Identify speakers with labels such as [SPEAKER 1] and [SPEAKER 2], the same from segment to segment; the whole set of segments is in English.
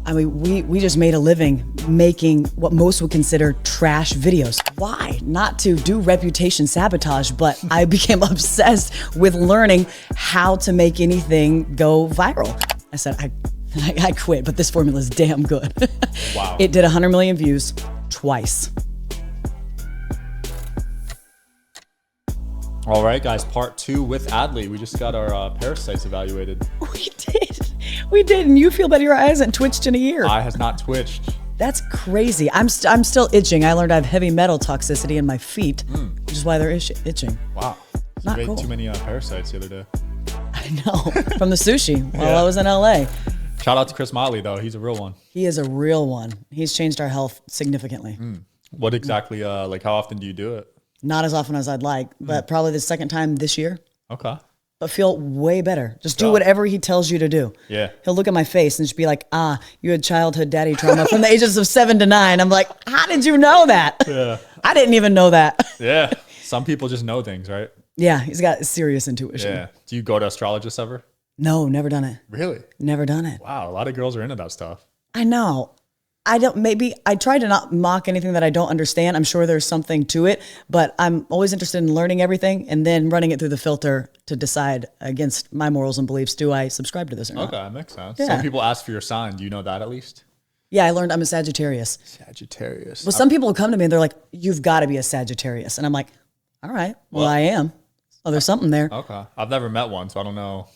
[SPEAKER 1] I mean, we just made a living making what most would consider trash videos. Why? Not to do reputation sabotage, but I became obsessed with learning how to make anything go viral. I said, I quit, but this formula is damn good.
[SPEAKER 2] Wow.
[SPEAKER 1] It did 100 million views twice.
[SPEAKER 2] All right, guys, part 2 with Adley. We just got our parasites evaluated.
[SPEAKER 1] We did, and you feel better. Your eye hasn't twitched in a year.
[SPEAKER 2] Eye has not twitched.
[SPEAKER 1] That's crazy. I'm still itching. I learned I have heavy metal toxicity in my feet, which is why they're itching.
[SPEAKER 2] Wow.
[SPEAKER 1] Not
[SPEAKER 2] you ate
[SPEAKER 1] cool.
[SPEAKER 2] too many parasites the other day.
[SPEAKER 1] I know. From the sushi while I was in LA.
[SPEAKER 2] Shout out to Chris Motley, though. He's a real one.
[SPEAKER 1] He is a real one. He's changed our health significantly.
[SPEAKER 2] What exactly, how often do you do it?
[SPEAKER 1] Not as often as I'd like, but probably the second time this year.
[SPEAKER 2] Okay.
[SPEAKER 1] But feel way better. Just do whatever he tells you to do.
[SPEAKER 2] Yeah.
[SPEAKER 1] He'll look at my face and just be like, you had childhood daddy trauma from the ages of 7 to 9. I'm like, how did you know that?
[SPEAKER 2] Yeah.
[SPEAKER 1] I didn't even know that.
[SPEAKER 2] Yeah. Some people just know things, right?
[SPEAKER 1] Yeah, he's got serious intuition.
[SPEAKER 2] Yeah. Do you go to astrologists ever?
[SPEAKER 1] No, never done it.
[SPEAKER 2] Really?
[SPEAKER 1] Never done it.
[SPEAKER 2] Wow. A lot of girls are into that stuff.
[SPEAKER 1] I know. I try to not mock anything that I don't understand. I'm sure there's something to it, but I'm always interested in learning everything and then running it through the filter to decide against my morals and beliefs. Do I subscribe to this or not?
[SPEAKER 2] Okay, that makes sense.
[SPEAKER 1] Yeah.
[SPEAKER 2] Some people ask for your sign. Do you know that at least?
[SPEAKER 1] Yeah, I learned I'm a Sagittarius.
[SPEAKER 2] Sagittarius.
[SPEAKER 1] Well, some people will come to me and they're like, you've got to be a Sagittarius. And I'm like, all right, well, I am. Oh, there's something there.
[SPEAKER 2] Okay. I've never met one, so I don't know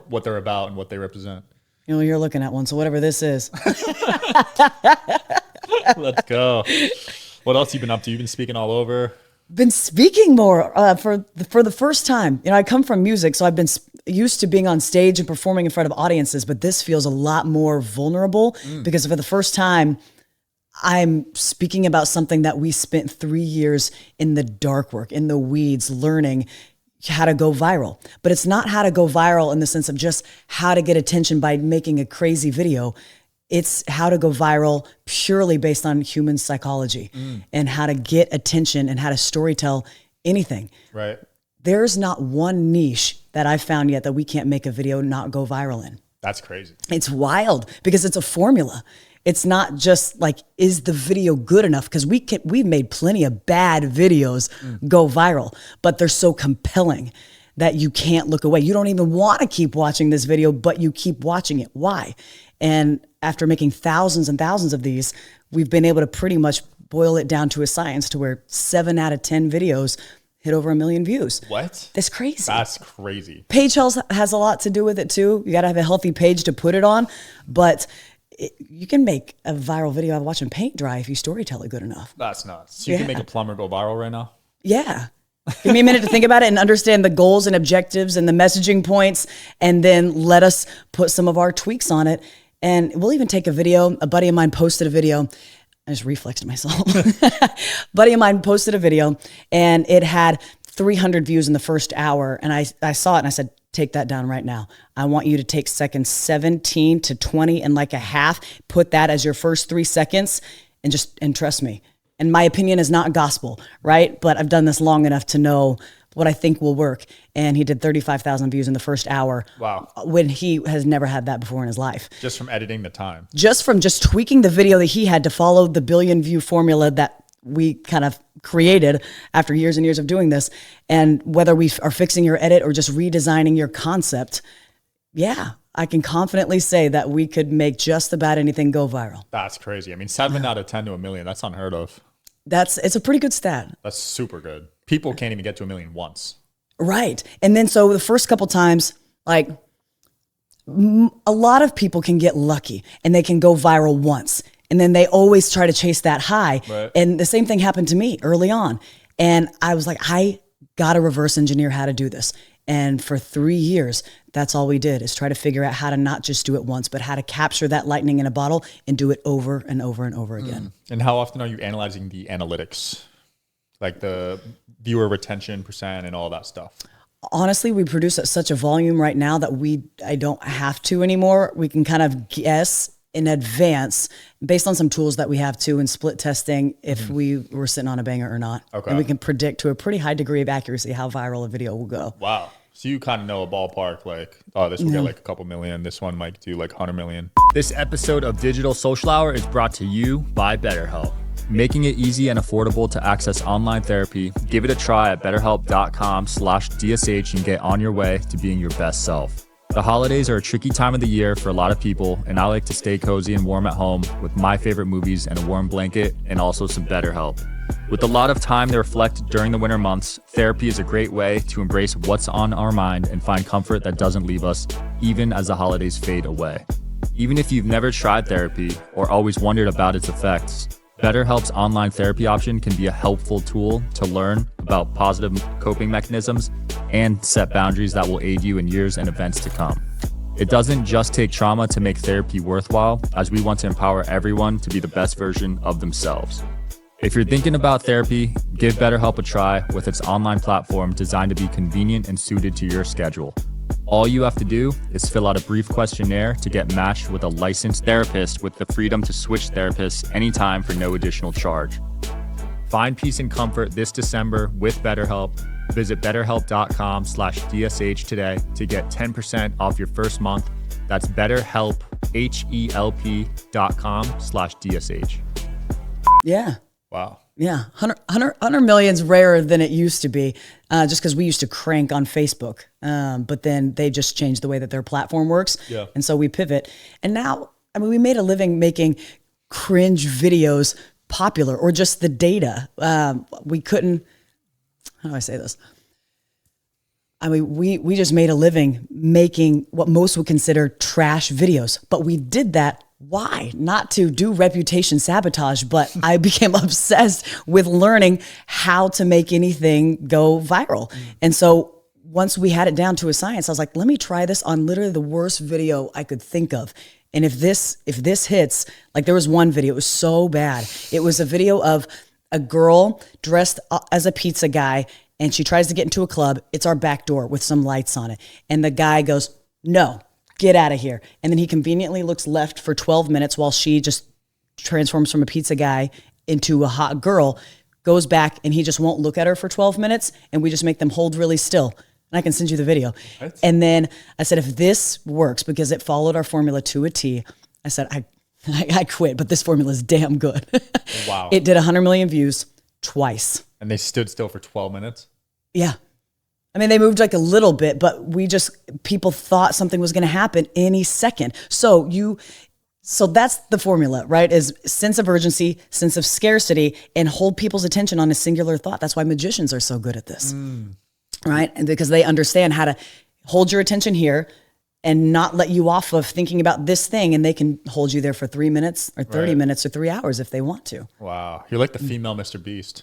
[SPEAKER 2] what they're about and what they represent.
[SPEAKER 1] You know, you're looking at one, so whatever this is.
[SPEAKER 2] Let's go. What else you been up to? You've been speaking all over.
[SPEAKER 1] Been speaking more for the first time. You know, I come from music, so I've been used to being on stage and performing in front of audiences, but this feels a lot more vulnerable because for the first time, I'm speaking about something that we spent 3 years in the dark work, in the weeds, learning how to go viral. But it's not how to go viral in the sense of just how to get attention by making a crazy video. It's how to go viral purely based on human psychology and how to get attention and how to storytell anything.
[SPEAKER 2] Right.
[SPEAKER 1] There's not one niche that I've found yet that we can't make a video not go viral in.
[SPEAKER 2] That's crazy.
[SPEAKER 1] It's wild because it's a formula. It's not just like, is the video good enough? Because we've made plenty of bad videos go viral, but they're so compelling that you can't look away. You don't even want to keep watching this video, but you keep watching it. Why? And after making thousands and thousands of these, we've been able to pretty much boil it down to a science to where 7 out of 10 videos hit over 1 million views.
[SPEAKER 2] What?
[SPEAKER 1] That's crazy.
[SPEAKER 2] That's crazy.
[SPEAKER 1] Page health has a lot to do with it too. You got to have a healthy page to put it on, but you can make a viral video of watching paint dry if you storytell it good enough.
[SPEAKER 2] That's nuts. So you can make a plumber go viral right now?
[SPEAKER 1] Yeah. Give me a minute to think about it and understand the goals and objectives and the messaging points, and then let us put some of our tweaks on it. And we'll even take a video. A buddy of mine posted a video. I just reflexed myself. Buddy of mine posted a video and it had 300 views in the first hour. And I saw it and I said, take that down right now. I want you to take seconds 17 to 20 and like a half, put that as your first 3 seconds and trust me. And my opinion is not gospel, right? But I've done this long enough to know what I think will work. And he did 35,000 views in the first hour.
[SPEAKER 2] Wow.
[SPEAKER 1] When he has never had that before in his life.
[SPEAKER 2] Just from editing the time.
[SPEAKER 1] Just from tweaking the video that he had to follow the billion view formula that we kind of created after years and years of doing this. And whether we are fixing your edit or just redesigning your concept, yeah, I can confidently say that we could make just about anything go viral.
[SPEAKER 2] That's crazy. I mean, 7 out of 10 to 1 million, that's unheard of.
[SPEAKER 1] It's a pretty good stat.
[SPEAKER 2] That's super good. People can't even get to 1 million once.
[SPEAKER 1] Right. And then so the first couple times, like a lot of people can get lucky and they can go viral once. And then they always try to chase that high.
[SPEAKER 2] Right.
[SPEAKER 1] And the same thing happened to me early on. And I was like, I got to reverse engineer how to do this. And for 3 years, that's all we did is try to figure out how to not just do it once, but how to capture that lightning in a bottle and do it over and over and over again.
[SPEAKER 2] And how often are you analyzing the analytics? Like the viewer retention percent and all that stuff?
[SPEAKER 1] Honestly, we produce at such a volume right now that I don't have to anymore. We can kind of guess in advance based on some tools that we have too in split testing if we were sitting on a banger or not.
[SPEAKER 2] Okay.
[SPEAKER 1] And we can predict to a pretty high degree of accuracy how viral a video will go.
[SPEAKER 2] Wow. So you kind of know a ballpark, like, oh, this will get like a couple million. This one might do like 100 million.
[SPEAKER 3] This episode of Digital Social Hour is brought to you by BetterHelp. Making it easy and affordable to access online therapy, give it a try at betterhelp.com/DSH and get on your way to being your best self. The holidays are a tricky time of the year for a lot of people, and I like to stay cozy and warm at home with my favorite movies and a warm blanket and also some BetterHelp. With a lot of time to reflect during the winter months, therapy is a great way to embrace what's on our mind and find comfort that doesn't leave us, even as the holidays fade away. Even if you've never tried therapy or always wondered about its effects, BetterHelp's online therapy option can be a helpful tool to learn about positive coping mechanisms and set boundaries that will aid you in years and events to come. It doesn't just take trauma to make therapy worthwhile, as we want to empower everyone to be the best version of themselves. If you're thinking about therapy, give BetterHelp a try with its online platform designed to be convenient and suited to your schedule. All you have to do is fill out a brief questionnaire to get matched with a licensed therapist with the freedom to switch therapists anytime for no additional charge. Find peace and comfort this December with BetterHelp. Visit betterhelp.com/DSH today to get 10% off your first month. That's BetterHelp, HELP.com/DSH.
[SPEAKER 1] Yeah.
[SPEAKER 2] Wow.
[SPEAKER 1] Yeah, 100 million's rarer than it used to be, just because we used to crank on Facebook. But then they just changed the way that their platform works. Yeah. And so we pivot. And now, I mean, we made a living making cringe videos popular, or just the data. We couldn't, how do I say this? I mean, we just made a living making what most would consider trash videos, but we did that. Why? Not to do reputation sabotage, but I became obsessed with learning how to make anything go viral. And so once we had it down to a science, I was like, let me try this on literally the worst video I could think of. And if this hits, like there was one video, it was so bad. It was a video of a girl dressed as a pizza guy, and she tries to get into a club. It's our back door with some lights on it. And the guy goes, no, get out of here. And then he conveniently looks left for 12 minutes while she just transforms from a pizza guy into a hot girl, goes back, and he just won't look at her for 12 minutes. And we just make them hold really still. And I can send you the video. What? And then I said, if this works, because it followed our formula to a T, I said, I quit, but this formula is damn good.
[SPEAKER 2] Wow.
[SPEAKER 1] It did 100 million views twice.
[SPEAKER 2] And they stood still for 12 minutes?
[SPEAKER 1] Yeah. I mean, they moved like a little bit, but people thought something was going to happen any second. So that's the formula, right? Is sense of urgency, sense of scarcity, and hold people's attention on a singular thought. That's why magicians are so good at this, right? And because they understand how to hold your attention here and not let you off of thinking about this thing. And they can hold you there for 3 minutes or 30 minutes or 3 hours if they want to.
[SPEAKER 2] Wow. You're like the female Mr. Beast.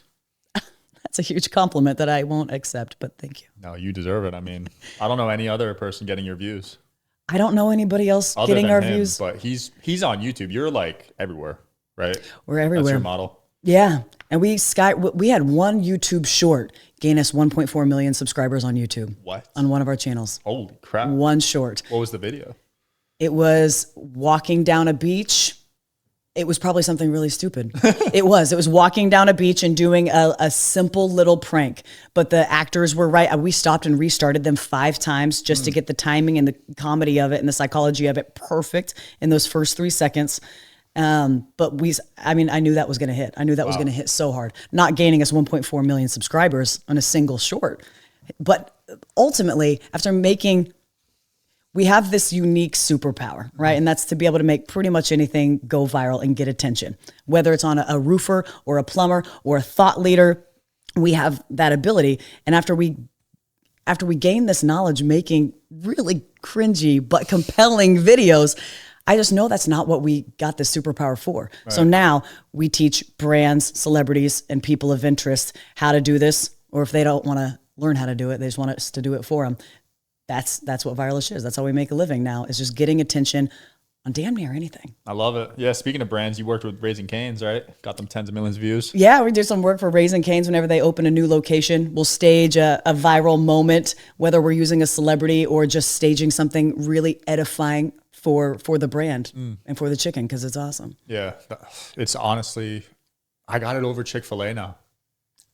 [SPEAKER 1] That's a huge compliment that I won't accept, but thank you.
[SPEAKER 2] No, you deserve it. I mean, I don't know any other person getting your views.
[SPEAKER 1] I don't know anybody else
[SPEAKER 2] Other
[SPEAKER 1] getting
[SPEAKER 2] than
[SPEAKER 1] our
[SPEAKER 2] him,
[SPEAKER 1] views.
[SPEAKER 2] But he's on YouTube. You're like everywhere, right?
[SPEAKER 1] We're everywhere.
[SPEAKER 2] That's your model.
[SPEAKER 1] Yeah. And we had one YouTube short gain us 1.4 million subscribers on YouTube. What? On one of our channels.
[SPEAKER 2] Holy crap.
[SPEAKER 1] One short.
[SPEAKER 2] What was the video?
[SPEAKER 1] It was walking down a beach. It was probably something really stupid. It was walking down a beach and doing a simple little prank, but the actors were right. We stopped and restarted them 5 times just to get the timing and the comedy of it and the psychology of it perfect in those first 3 seconds. But I knew that was going to hit. I knew that was going to hit so hard, not gaining us 1.4 million subscribers on a single short. But ultimately, after we have this unique superpower, right? And that's to be able to make pretty much anything go viral and get attention. Whether it's on a roofer or a plumber or a thought leader, we have that ability. And after we gain this knowledge making really cringy but compelling videos, I just know that's not what we got this superpower for. Right. So now we teach brands, celebrities, and people of interest how to do this, or if they don't want to learn how to do it, they just want us to do it for them. That's what Viralish is. That's how we make a living now, is just getting attention on damn near anything.
[SPEAKER 2] I love it. Yeah, speaking of brands, you worked with Raising Cane's, right? Got them tens of millions of views.
[SPEAKER 1] Yeah, we do some work for Raising Cane's whenever they open a new location. We'll stage a viral moment, whether we're using a celebrity or just staging something really edifying for the brand and for the chicken, because it's awesome.
[SPEAKER 2] Yeah, it's honestly, I got it over Chick-fil-A now.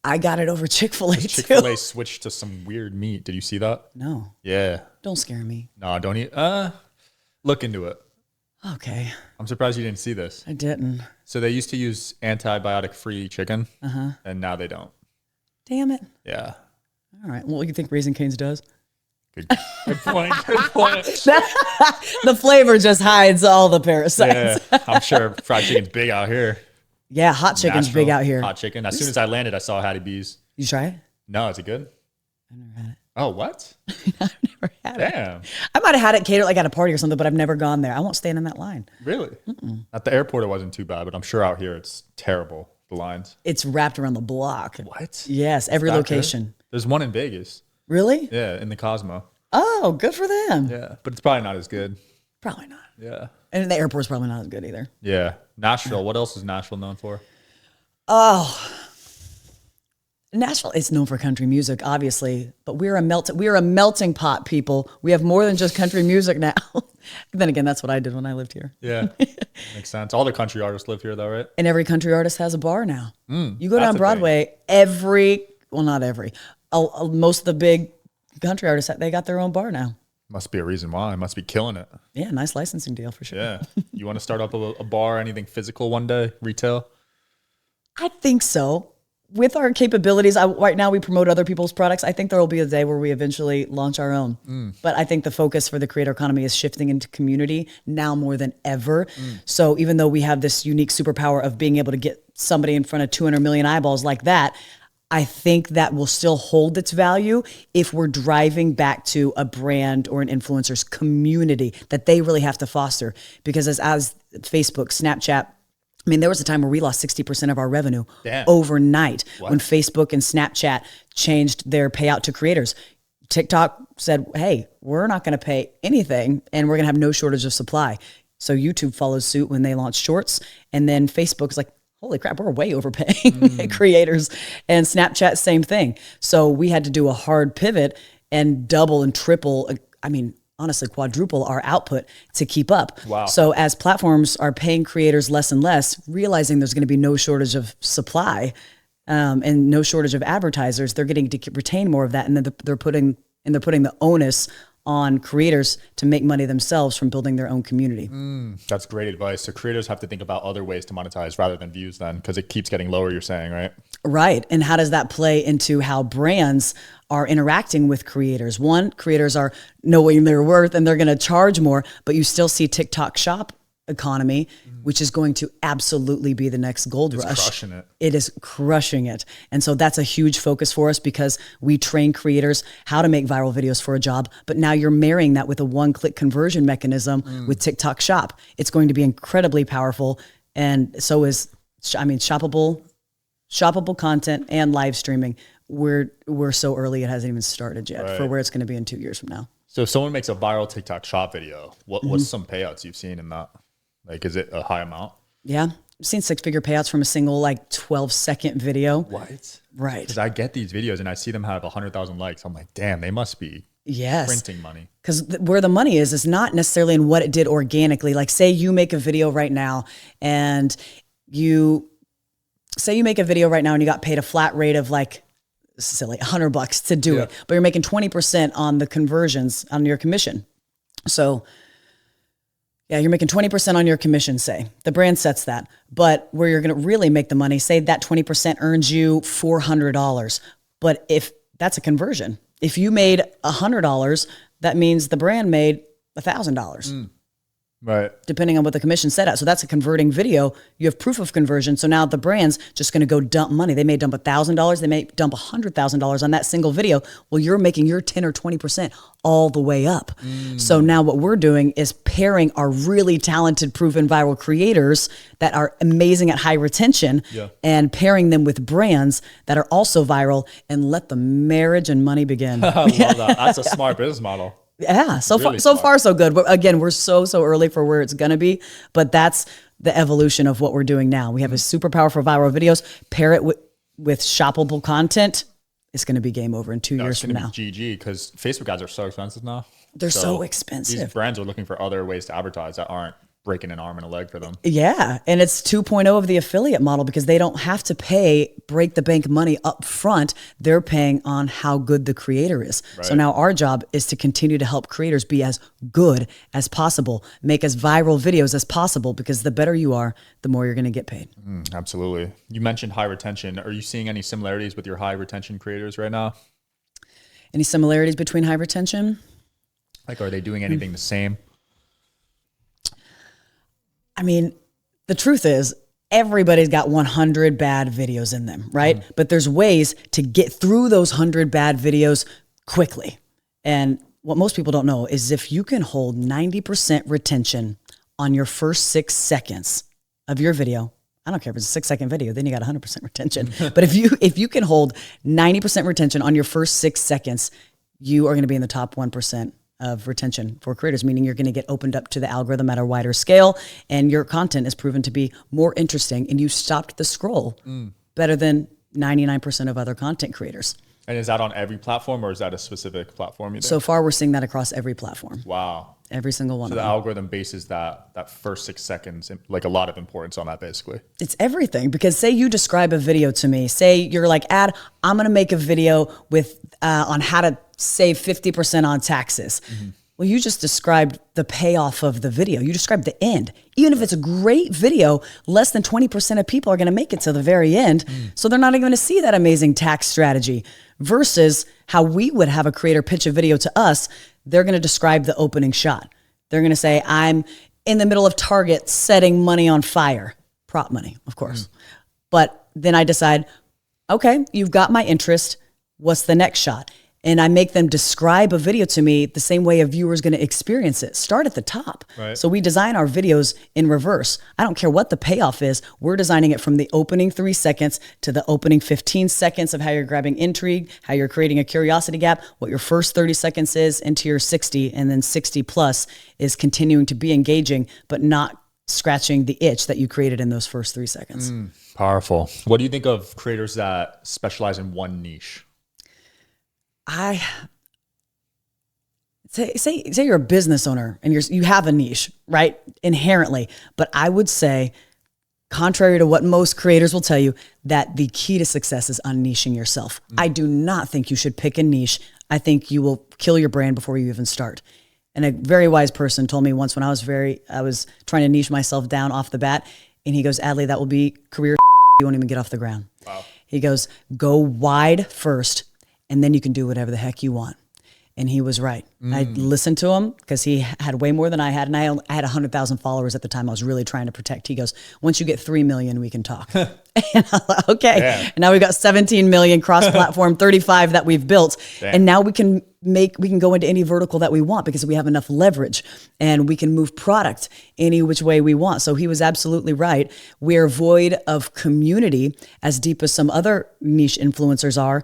[SPEAKER 1] I got it over Chick-fil-A too.
[SPEAKER 2] Chick-fil-A switched to some weird meat. Did you see that?
[SPEAKER 1] No,
[SPEAKER 2] Yeah.
[SPEAKER 1] don't scare me.
[SPEAKER 2] No, don't eat. Look into it.
[SPEAKER 1] Okay,
[SPEAKER 2] I'm surprised you didn't see this.
[SPEAKER 1] I didn't.
[SPEAKER 2] So they used to use antibiotic-free chicken, and now they don't.
[SPEAKER 1] Damn it.
[SPEAKER 2] Yeah.
[SPEAKER 1] All right. Well, you think Raising Cane's does?
[SPEAKER 2] Good point. Good point.
[SPEAKER 1] The flavor just hides all the parasites.
[SPEAKER 2] Yeah, I'm sure fried chicken's big out here.
[SPEAKER 1] Yeah, hot chicken's
[SPEAKER 2] Nashville,
[SPEAKER 1] big out here.
[SPEAKER 2] Hot chicken. As soon as I landed, I saw Hattie B's.
[SPEAKER 1] You try it?
[SPEAKER 2] No, is it good?
[SPEAKER 1] I've never had it.
[SPEAKER 2] Oh, what?
[SPEAKER 1] I've never had it.
[SPEAKER 2] Damn.
[SPEAKER 1] I might have had it catered like at a party or something, but I've never gone there. I won't stand in that line.
[SPEAKER 2] Really? At the airport, it wasn't too bad, but I'm sure out here it's terrible, the lines.
[SPEAKER 1] It's wrapped around the block.
[SPEAKER 2] What?
[SPEAKER 1] Yes, every
[SPEAKER 2] That
[SPEAKER 1] location.
[SPEAKER 2] good? There's one in Vegas.
[SPEAKER 1] Really?
[SPEAKER 2] Yeah, in the Cosmo.
[SPEAKER 1] Oh, good for them.
[SPEAKER 2] Yeah, but it's probably not as good.
[SPEAKER 1] Probably not.
[SPEAKER 2] Yeah.
[SPEAKER 1] And the airport's probably not as good either.
[SPEAKER 2] Yeah. Nashville. What else is Nashville known for?
[SPEAKER 1] Oh, Nashville is known for country music, obviously, but we're a melting pot, people. We have more than just country music now. Then again, that's what I did when I lived here.
[SPEAKER 2] Yeah. Makes sense. All the country artists live here, though, right?
[SPEAKER 1] And every country artist has a bar now. You go
[SPEAKER 2] that's
[SPEAKER 1] down
[SPEAKER 2] a
[SPEAKER 1] Broadway, not every, most of the big country artists, they got their own bar now.
[SPEAKER 2] Must be a reason why. Must be killing it.
[SPEAKER 1] Yeah, nice licensing deal for sure.
[SPEAKER 2] Yeah. You want to start up a bar, anything physical one day, retail?
[SPEAKER 1] I think so. With our capabilities, right now we promote other people's products. I think there will be a day where we eventually launch our own. But I think the focus for the creator economy is shifting into community now more than ever. So even though we have this unique superpower of being able to get somebody in front of 200 million eyeballs like that, I think that will still hold its value if we're driving back to a brand or an influencer's community that they really have to foster. Because as Facebook, Snapchat, I mean, there was a time where we lost 60% of our revenue overnight when Facebook and Snapchat changed their payout to creators. TikTok said, hey, we're not going to pay anything and we're going to have no shortage of supply. So YouTube followed suit when they launched Shorts. And then Facebook's like, holy crap, we're way overpaying creators. And Snapchat, same thing. So we had to do a hard pivot and double and triple, honestly, quadruple our output to keep up.
[SPEAKER 2] Wow.
[SPEAKER 1] So as platforms are paying creators less and less, realizing there's going to be no shortage of supply and no shortage of advertisers, they're getting to retain more of that. And then they're putting the onus on creators to make money themselves from building their own community.
[SPEAKER 2] That's great advice. So creators have to think about other ways to monetize rather than views then, because it keeps getting lower, you're saying, right?
[SPEAKER 1] Right. And how does that play into how brands are interacting with creators? One, creators are knowing their worth and they're going to charge more, but you still see TikTok shop economy, which is going to absolutely be the next gold rush.
[SPEAKER 2] It's crushing it.
[SPEAKER 1] It is crushing it. And so that's a huge focus for us because we train creators how to make viral videos for a job, but now you're marrying that with a one-click conversion mechanism with TikTok shop. It's going to be incredibly powerful. And so is, shoppable content and live streaming. We're so early, it hasn't even started yet for where it's going to be in 2 years from now.
[SPEAKER 2] So if someone makes a viral TikTok shop video, what's some payouts you've seen in that? Like, is it a high amount?
[SPEAKER 1] Yeah. I've seen 6-figure payouts from a single 12-second video.
[SPEAKER 2] What?
[SPEAKER 1] Right.
[SPEAKER 2] Because I get these videos and I see them have 100,000 likes. I'm like, damn, they must be printing money.
[SPEAKER 1] Because where the money is not necessarily in what it did organically. Like, say you make a video right now and you got paid a flat rate of silly $100 to do it, but you're making 20% on the conversions on your commission. So yeah, you're making 20% on your commission, say. The brand sets that. But where you're going to really make the money, say that 20% earns you $400. But if that's a conversion, if you made $100, that means the brand made $1,000.
[SPEAKER 2] Right.
[SPEAKER 1] Depending on what the commission set at. So that's a converting video. You have proof of conversion. So now the brand's just going to go dump money. They may dump $1,000. They may dump $100,000 on that single video. Well, you're making your 10 or 20% all the way up. So now what we're doing is pairing our really talented, proven viral creators that are amazing at high retention and pairing them with brands that are also viral and let the marriage and money begin.
[SPEAKER 2] I love that. That's a smart business model.
[SPEAKER 1] Yeah, so
[SPEAKER 2] Really
[SPEAKER 1] far so good. But again, we're so early for where it's gonna be. But that's the evolution of what we're doing now. We have a super powerful viral videos. Pair it with shoppable content. It's gonna be game over in 2 years from now.
[SPEAKER 2] GG, because Facebook ads are so expensive now.
[SPEAKER 1] They're so expensive.
[SPEAKER 2] These brands are looking for other ways to advertise that aren't breaking an arm and a leg for them.
[SPEAKER 1] Yeah. And it's 2.0 of the affiliate model because they don't have to pay break the bank money up front. They're paying on how good the creator is. Right. So now our job is to continue to help creators be as good as possible, make as viral videos as possible, because the better you are, the more you're going to get paid.
[SPEAKER 2] Absolutely. You mentioned high retention. Are you seeing any similarities with your high retention creators right now?
[SPEAKER 1] Any similarities between high retention?
[SPEAKER 2] Like, are they doing anything the same?
[SPEAKER 1] I mean, the truth is everybody's got 100 bad videos in them, right? But there's ways to get through those 100 bad videos quickly. And what most people don't know is if you can hold 90% retention on your first 6 seconds of your video, I don't care if it's a 6-second video, then you got 100% retention. But if you can hold 90% retention on your first 6 seconds, you are going to be in the top 1% of retention for creators, meaning you're going to get opened up to the algorithm at a wider scale, and your content is proven to be more interesting, and you stopped the scroll better than 99% of other content creators.
[SPEAKER 2] And is that on every platform, or is that a specific platform?
[SPEAKER 1] So far, we're seeing that across every platform.
[SPEAKER 2] Wow.
[SPEAKER 1] Every single one.
[SPEAKER 2] So the algorithm bases that first 6 seconds, like a lot of importance on that, basically.
[SPEAKER 1] It's everything, because say you describe a video to me, say you're like, I'm going to make a video with on how to save 50% on taxes. Well, you just described the payoff of the video. You described the end. Even if it's a great video, less than 20% of people are going to make it to the very end. So they're not even going to see that amazing tax strategy, versus how we would have a creator pitch a video to us. They're going to describe the opening shot. They're going to say, I'm in the middle of Target setting money on fire. Prop money, of course. But then I decide, okay, you've got my interest. What's the next shot? And I make them describe a video to me the same way a viewer is going to experience it. Start at the top. Right. So we design our videos in reverse. I don't care what the payoff is. We're designing it from the opening 3 seconds to the opening 15 seconds of how you're grabbing intrigue, how you're creating a curiosity gap, what your first 30 seconds is into your 60, and then 60 plus is continuing to be engaging, but not scratching the itch that you created in those first 3 seconds.
[SPEAKER 2] Powerful. What do you think of creators that specialize in one niche?
[SPEAKER 1] I say you're a business owner and you have a niche, right? Inherently. But I would say, contrary to what most creators will tell you, that the key to success is unniching yourself. I do not think you should pick a niche. I think you will kill your brand before you even start. And a very wise person told me once when I was trying to niche myself down off the bat, and he goes, Adley, that will be career you won't even get off the ground. Wow. He goes, go wide first, and then you can do whatever the heck you want. And he was right. I listened to him because he had way more than I had. And I had 100,000 followers at the time I was really trying to protect. He goes, once you get 3 million, we can talk. And I'm like, okay. Damn. And now we've got 17 million cross-platform, 35 that we've built. Damn. And now we can go into any vertical that we want because we have enough leverage, and we can move product any which way we want. So he was absolutely right. We're void of community as deep as some other niche influencers are.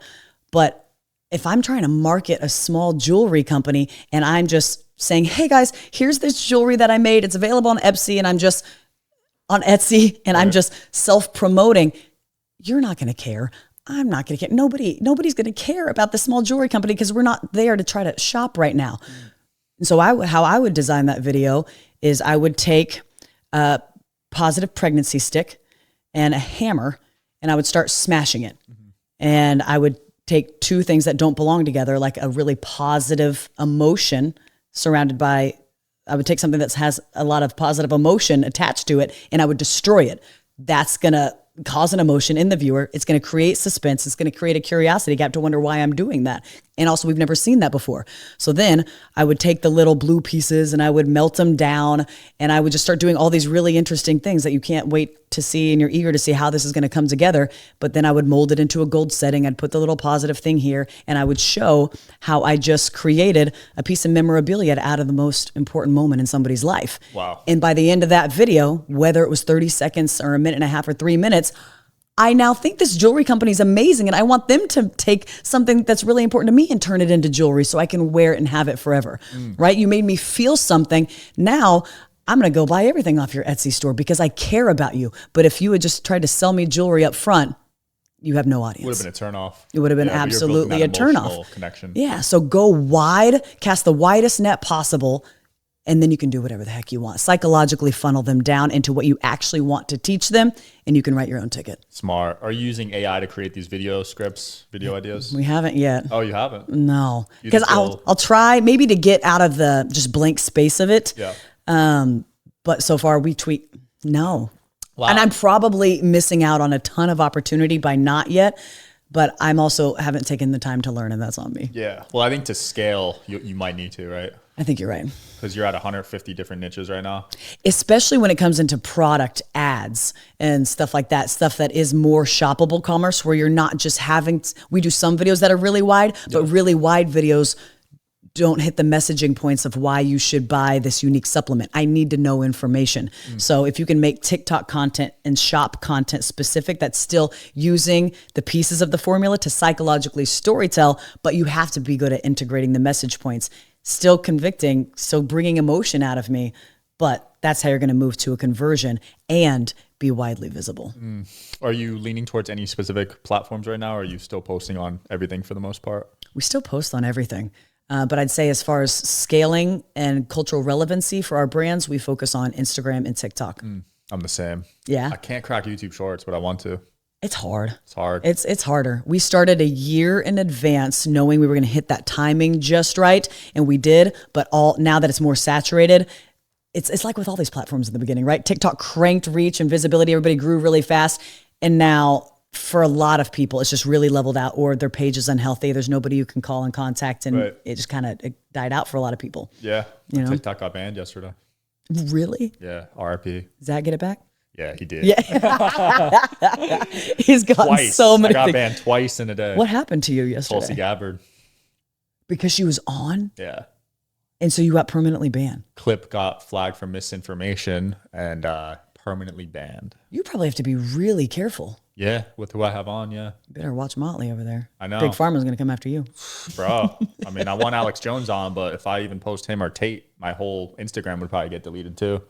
[SPEAKER 1] But if I'm trying to market a small jewelry company and I'm just saying, hey guys, here's this jewelry that I made. It's available on Etsy, and I'm just I'm just self-promoting. You're not going to care. I'm not going to care. Nobody's going to care about the small jewelry company because we're not there to try to shop right now. And so how I would design that video is I would take a positive pregnancy stick and a hammer, and I would start smashing it. And I would take 2 things that don't belong together, like a really positive emotion surrounded by, I would take something that has a lot of positive emotion attached to it, and I would destroy it. That's going to cause an emotion in the viewer. It's going to create suspense. It's going to create a curiosity gap to wonder why I'm doing that. And also, we've never seen that before. So then I would take the little blue pieces and I would melt them down, and I would just start doing all these really interesting things that you can't wait to see, and you're eager to see how this is going to come together. But then I would mold it into a gold setting. I'd put the little positive thing here, and I would show how I just created a piece of memorabilia out of the most important moment in somebody's life. Wow. And by the end of that video, whether it was 30 seconds or a minute and a half or 3 minutes, I now think this jewelry company is amazing, and I want them to take something that's really important to me and turn it into jewelry so I can wear it and have it forever, right? You made me feel something. Now I'm going to go buy everything off your Etsy store because I care about you. But if you had just tried to sell me jewelry up front, you have no audience.
[SPEAKER 2] Would have been a turnoff.
[SPEAKER 1] It would have been absolutely a turnoff.
[SPEAKER 2] Connection.
[SPEAKER 1] Yeah. So go wide, cast the widest net possible, And then you can do whatever the heck you want. Psychologically funnel them down into what you actually want to teach them, and you can write your own ticket.
[SPEAKER 2] Smart. Are you using AI to create these video scripts, video ideas?
[SPEAKER 1] We haven't yet.
[SPEAKER 2] Oh, you haven't?
[SPEAKER 1] No, because I'll try maybe to get out of the just blank space of it.
[SPEAKER 2] Yeah.
[SPEAKER 1] But so far we tweet no.
[SPEAKER 2] Wow.
[SPEAKER 1] And I'm probably missing out on a ton of opportunity by not yet. But I'm also haven't taken the time to learn, and that's on me.
[SPEAKER 2] Yeah. Well, I think to scale, you might need to, right?
[SPEAKER 1] I think you're right.
[SPEAKER 2] Because you're at 150 different niches right now.
[SPEAKER 1] Especially when it comes into product ads and stuff like that, stuff that is more shoppable commerce where you're not just we do some videos that are really wide, but really wide videos don't hit the messaging points of why you should buy this unique supplement. I need to know information. So if you can make TikTok content and shop content specific, that's still using the pieces of the formula to psychologically storytell, but you have to be good at integrating the message points, still convicting, still bringing emotion out of me, but that's how you're going to move to a conversion and be widely visible.
[SPEAKER 2] Are you leaning towards any specific platforms right now, or are you still posting on everything for the most part?
[SPEAKER 1] We still post on everything. But I'd say as far as scaling and cultural relevancy for our brands, we focus on Instagram and TikTok.
[SPEAKER 2] I'm the same.
[SPEAKER 1] Yeah.
[SPEAKER 2] I can't crack YouTube Shorts, but I want to.
[SPEAKER 1] It's hard.
[SPEAKER 2] It's hard.
[SPEAKER 1] It's harder. We started a year in advance knowing we were going to hit that timing just right, and we did. But now that it's more saturated, it's like with all these platforms in the beginning, right? TikTok cranked reach and visibility. Everybody grew really fast. And now for a lot of people, it's just really leveled out, or their page is unhealthy. There's nobody you can call and contact, and it just kind of died out for a lot of people.
[SPEAKER 2] Yeah.
[SPEAKER 1] You know?
[SPEAKER 2] TikTok got banned yesterday.
[SPEAKER 1] Really?
[SPEAKER 2] Yeah. RIP.
[SPEAKER 1] Does that get it back?
[SPEAKER 2] Yeah, he did.
[SPEAKER 1] Yeah. He's gotten
[SPEAKER 2] Twice.
[SPEAKER 1] so many
[SPEAKER 2] I got
[SPEAKER 1] things.
[SPEAKER 2] banned twice in a day.
[SPEAKER 1] What happened to you yesterday?
[SPEAKER 2] Tulsi Gabbard.
[SPEAKER 1] Because she was on?
[SPEAKER 2] Yeah.
[SPEAKER 1] And so you got permanently banned.
[SPEAKER 2] Clip got flagged for misinformation and permanently banned.
[SPEAKER 1] You probably have to be really careful.
[SPEAKER 2] Yeah, with who I have on, yeah.
[SPEAKER 1] You better watch Motley over there.
[SPEAKER 2] I know.
[SPEAKER 1] Big Pharma's going to come after you.
[SPEAKER 2] Bro, I mean, I want Alex Jones on, but if I even post him or Tate, my whole Instagram would probably get deleted too.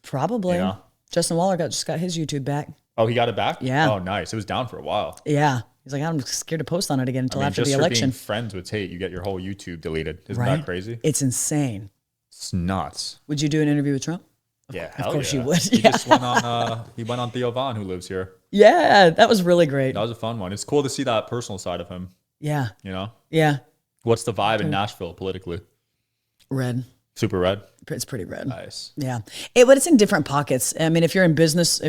[SPEAKER 1] Probably.
[SPEAKER 2] You know?
[SPEAKER 1] Justin Waller just got his YouTube back.
[SPEAKER 2] Oh, he got it back?
[SPEAKER 1] Yeah.
[SPEAKER 2] Oh, nice. It was down for a while.
[SPEAKER 1] Yeah. He's like, I'm scared to post on it again until after
[SPEAKER 2] just
[SPEAKER 1] the
[SPEAKER 2] for
[SPEAKER 1] election.
[SPEAKER 2] being friends with Tate, you get your whole YouTube deleted. Isn't
[SPEAKER 1] Right?
[SPEAKER 2] that crazy?
[SPEAKER 1] It's insane.
[SPEAKER 2] It's nuts.
[SPEAKER 1] Would you do an interview with Trump?
[SPEAKER 2] Yeah,
[SPEAKER 1] Of course you would.
[SPEAKER 2] He
[SPEAKER 1] Yeah.
[SPEAKER 2] just went on. He went on Theo Vaughn, who lives here.
[SPEAKER 1] Yeah, that was really great.
[SPEAKER 2] That was a fun one. It's cool to see that personal side of him.
[SPEAKER 1] Yeah.
[SPEAKER 2] You know,
[SPEAKER 1] Yeah.
[SPEAKER 2] what's the vibe in Nashville politically?
[SPEAKER 1] Red.
[SPEAKER 2] Super red.
[SPEAKER 1] It's pretty red.
[SPEAKER 2] Nice.
[SPEAKER 1] Yeah. But it's in different pockets. I mean, if you're in business,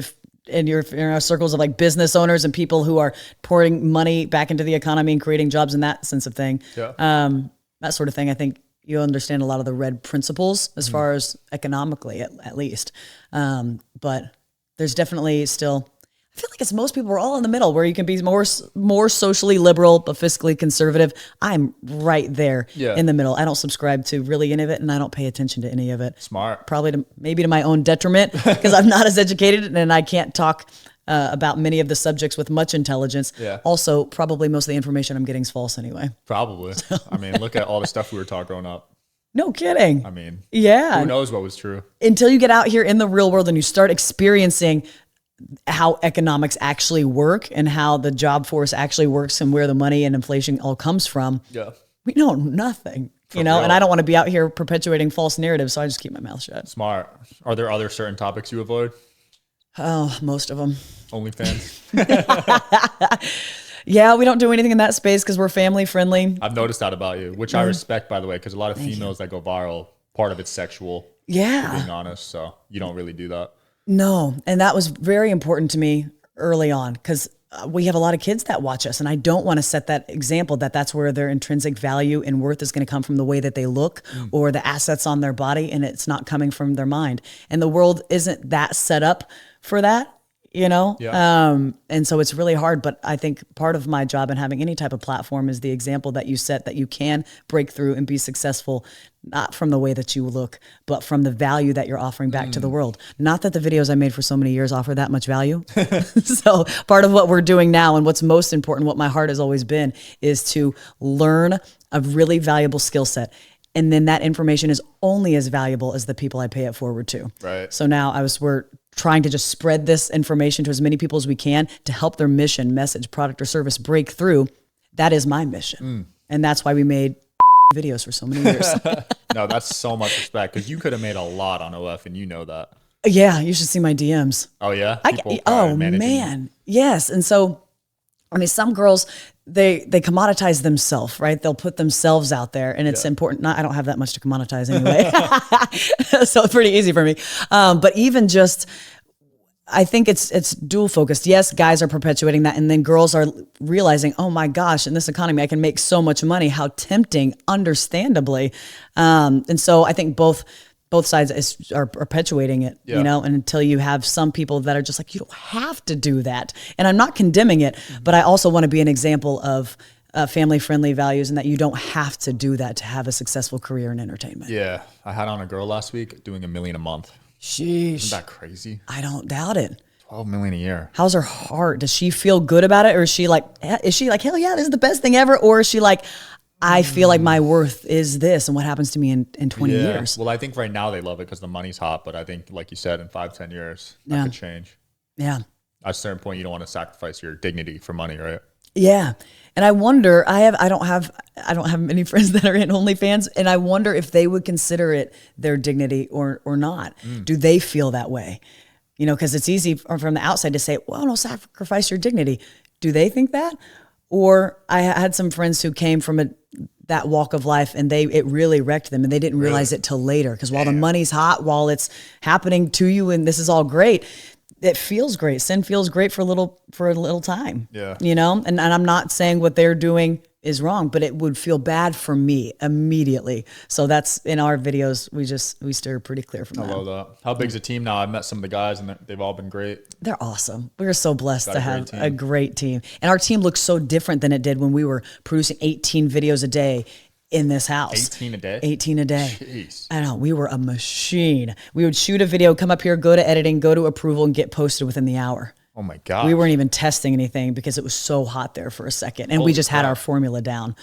[SPEAKER 1] and you're in circles of like business owners and people who are pouring money back into the economy and creating jobs and that sense of thing,
[SPEAKER 2] Yeah.
[SPEAKER 1] that sort of thing, I think you understand a lot of the red principles as far as economically, at least. But there's definitely still, I feel like it's most people are all in the middle where you can be more socially liberal, but fiscally conservative. I'm right there in the middle. I don't subscribe to really any of it, and I don't pay attention to any of it.
[SPEAKER 2] Smart.
[SPEAKER 1] Probably maybe to my own detriment because I'm not as educated and I can't talk about many of the subjects with much intelligence.
[SPEAKER 2] Yeah.
[SPEAKER 1] Also, probably most of the information I'm getting is false anyway.
[SPEAKER 2] Probably. I mean, look at all the stuff we were taught growing up.
[SPEAKER 1] No kidding.
[SPEAKER 2] I mean,
[SPEAKER 1] Yeah.
[SPEAKER 2] who knows what was true?
[SPEAKER 1] Until you get out here in the real world and you start experiencing how economics actually work and how the job force actually works and where the money and inflation all comes from,
[SPEAKER 2] Yeah.
[SPEAKER 1] we know nothing, you know,
[SPEAKER 2] real.
[SPEAKER 1] and I don't want to be out here perpetuating false narratives. So I just keep my mouth shut.
[SPEAKER 2] Smart. Are there other certain topics you avoid?
[SPEAKER 1] Oh, most of them.
[SPEAKER 2] OnlyFans?
[SPEAKER 1] Yeah, we don't do anything in that space because we're family friendly.
[SPEAKER 2] I've noticed that about you, which I respect, by the way, because a lot of females that go viral, part of it's sexual,
[SPEAKER 1] Yeah.
[SPEAKER 2] being honest. So you don't really do that.
[SPEAKER 1] No. And that was very important to me early on because we have a lot of kids that watch us. And I don't want to set that example that that's where their intrinsic value and worth is going to come from the way that they look or the assets on their body. And it's not coming from their mind. And the world isn't that set up for that. You know?
[SPEAKER 2] Yeah.
[SPEAKER 1] And so it's really hard, but I think part of my job in having any type of platform is the example that you set that you can break through and be successful, not from the way that you look, but from the value that you're offering back to the world. Not that the videos I made for so many years offer that much value. So part of what we're doing now and what's most important, what my heart has always been, is to learn a really valuable skill set. And then that information is only as valuable as the people I pay it forward to.
[SPEAKER 2] Right.
[SPEAKER 1] So now we're trying to just spread this information to as many people as we can to help their mission, message, product, or service break through. That is my mission. And that's why we made videos for so many years.
[SPEAKER 2] No, that's so much respect because you could have made a lot on OF and you know that.
[SPEAKER 1] Yeah, you should see my DMs.
[SPEAKER 2] Oh yeah?
[SPEAKER 1] Oh man. Yes. And so, I mean, some girls, they commoditize themselves, right? They'll put themselves out there, and it's important. I don't have that much to commoditize anyway. So it's pretty easy for me. But even just, I think it's dual focused. Yes, guys are perpetuating that. And then girls are realizing, oh my gosh, in this economy, I can make so much money. How tempting, understandably. And so I think both sides are perpetuating it, you know, and until you have some people that are just like, you don't have to do that. And I'm not condemning it, but I also want to be an example of family-friendly values and that you don't have to do that to have a successful career in entertainment.
[SPEAKER 2] Yeah. I had on a girl last week doing $1 million a month.
[SPEAKER 1] Sheesh.
[SPEAKER 2] Isn't that crazy?
[SPEAKER 1] I don't doubt it.
[SPEAKER 2] $12 million a year.
[SPEAKER 1] How's her heart? Does she feel good about it? Or is she like, hell yeah, this is the best thing ever? Or is she like, I feel like my worth is this, and what happens to me in 20 years?
[SPEAKER 2] Well, I think right now they love it because the money's hot, but I think, like you said, in 5-10 years, that could change.
[SPEAKER 1] Yeah.
[SPEAKER 2] At a certain point, you don't want to sacrifice your dignity for money, right?
[SPEAKER 1] Yeah. And I wonder, I don't have many friends that are in OnlyFans, and I wonder if they would consider it their dignity or not. Do they feel that way? You know, because it's easy from the outside to say, well, don't sacrifice your dignity. Do they think that? Or I had some friends who came from that walk of life, and it really wrecked them, and they didn't realize it till later. Because while the money's hot, while it's happening to you, and this is all great, it feels great. Sin feels great for a little time. Yeah. You know, and I'm not saying what they're doing is wrong, but it would feel bad for me immediately. So that's in our videos. We steer pretty clear from that.
[SPEAKER 2] I love that. How big's the team now? I've met some of the guys and they've all been great.
[SPEAKER 1] They're awesome. We're so blessed to have a great team. And our team looks so different than it did when we were producing 18 videos a day in this house.
[SPEAKER 2] 18 a day?
[SPEAKER 1] 18 a day.
[SPEAKER 2] Jeez.
[SPEAKER 1] I know. We were a machine. We would shoot a video, come up here, go to editing, go to approval, and get posted within the hour.
[SPEAKER 2] Oh my God.
[SPEAKER 1] We weren't even testing anything because it was so hot there for a second. And we just had our formula down.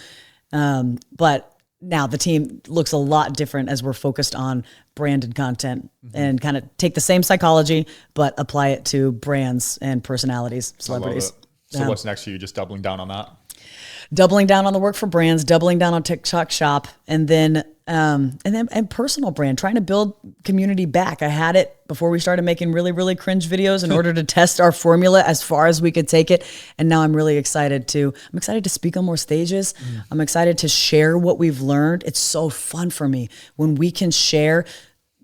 [SPEAKER 1] But now the team looks a lot different as we're focused on branded content and kind of take the same psychology, but apply it to brands and personalities, celebrities.
[SPEAKER 2] So what's next for you? Just doubling down on that?
[SPEAKER 1] Doubling down on the work for brands, doubling down on TikTok Shop, and then personal brand, trying to build community back. I had it before we started making really, really cringe videos in order to test our formula as far as we could take it. And now I'm excited to speak on more stages. I'm excited to share what we've learned. It's so fun for me when we can share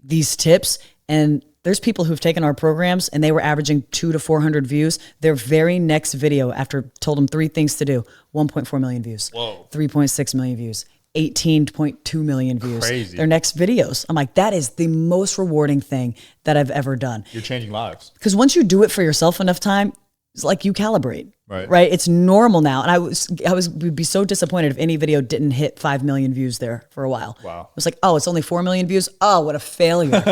[SPEAKER 1] these tips. And there's people who've taken our programs and they were averaging 200 to 400 views. Their very next video, after told them 3 things to do, 1.4 million views, 3.6 million views, 18.2 million views.
[SPEAKER 2] Crazy.
[SPEAKER 1] Their next videos. I'm like, that is the most rewarding thing that I've ever done.
[SPEAKER 2] You're changing lives.
[SPEAKER 1] Because once you do it for yourself enough time, it's like you calibrate. Right. It's normal now. And would be so disappointed if any video didn't hit 5 million views there for a while.
[SPEAKER 2] Wow.
[SPEAKER 1] It was like, oh, it's only 4 million views. Oh, what a failure.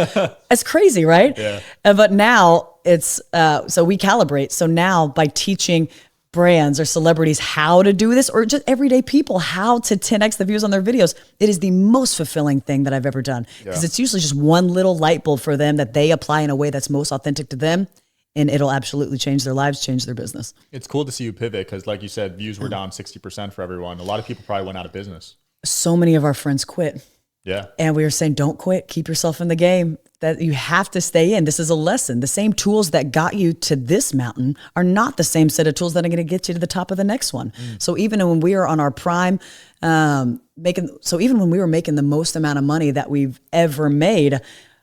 [SPEAKER 1] It's crazy, right?
[SPEAKER 2] Yeah.
[SPEAKER 1] But now it's, so we calibrate. So now by teaching brands or celebrities how to do this, or just everyday people how to 10x the views on their videos, it is the most fulfilling thing that I've ever done. Because it's usually just one little light bulb for them that they apply in a way that's most authentic to them. And it'll absolutely change their lives, change their business.
[SPEAKER 2] It's cool to see you pivot because, like you said, views were down 60% for everyone. A lot of people probably went out of business.
[SPEAKER 1] So many of our friends quit.
[SPEAKER 2] Yeah. And
[SPEAKER 1] we were saying, don't quit. Keep yourself in the game. That you have to stay in. This is a lesson. The same tools that got you to this mountain are not the same set of tools that are going to get you to the top of the next one. So even when we are on our prime, even when we were making the most amount of money that we've ever made,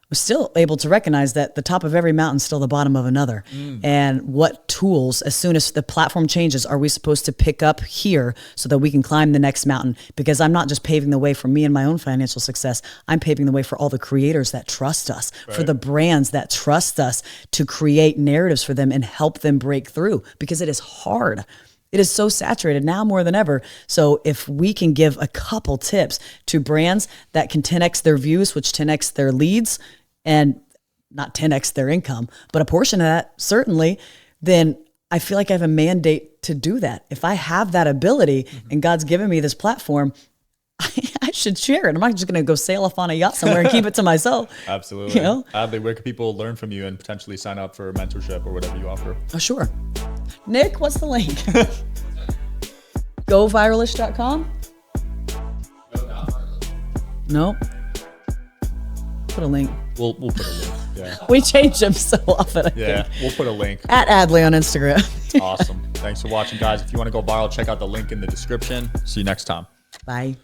[SPEAKER 1] we're still able to recognize that the top of every mountain is still the bottom of another. And what tools, as soon as the platform changes, are we supposed to pick up here so that we can climb the next mountain? Because I'm not just paving the way for me and my own financial success. I'm paving the way for all the creators that trust us, for the brands that trust us to create narratives for them and help them break through, because it is hard. It is so saturated now more than ever. So if we can give a couple tips to brands that can 10x their views, which 10x their leads, and not 10x their income, but a portion of that certainly, then I feel like I have a mandate to do that. If I have that ability and God's given me this platform, I should share it. I'm not just going to go sail off on a yacht somewhere and keep it to myself.
[SPEAKER 2] Absolutely.
[SPEAKER 1] You know?
[SPEAKER 2] Adley, where can people learn from you and potentially sign up for mentorship or whatever you offer?
[SPEAKER 1] Oh, sure. Nick, what's the link? GoViralish.com? Nope. Put a link.
[SPEAKER 2] We'll put a link. Yeah.
[SPEAKER 1] We change them so often. I
[SPEAKER 2] Yeah.
[SPEAKER 1] think.
[SPEAKER 2] We'll put a link.
[SPEAKER 1] At Adley on Instagram.
[SPEAKER 2] Awesome. Thanks for watching, guys. If you want to go viral, check out the link in the description. See you next time.
[SPEAKER 1] Bye.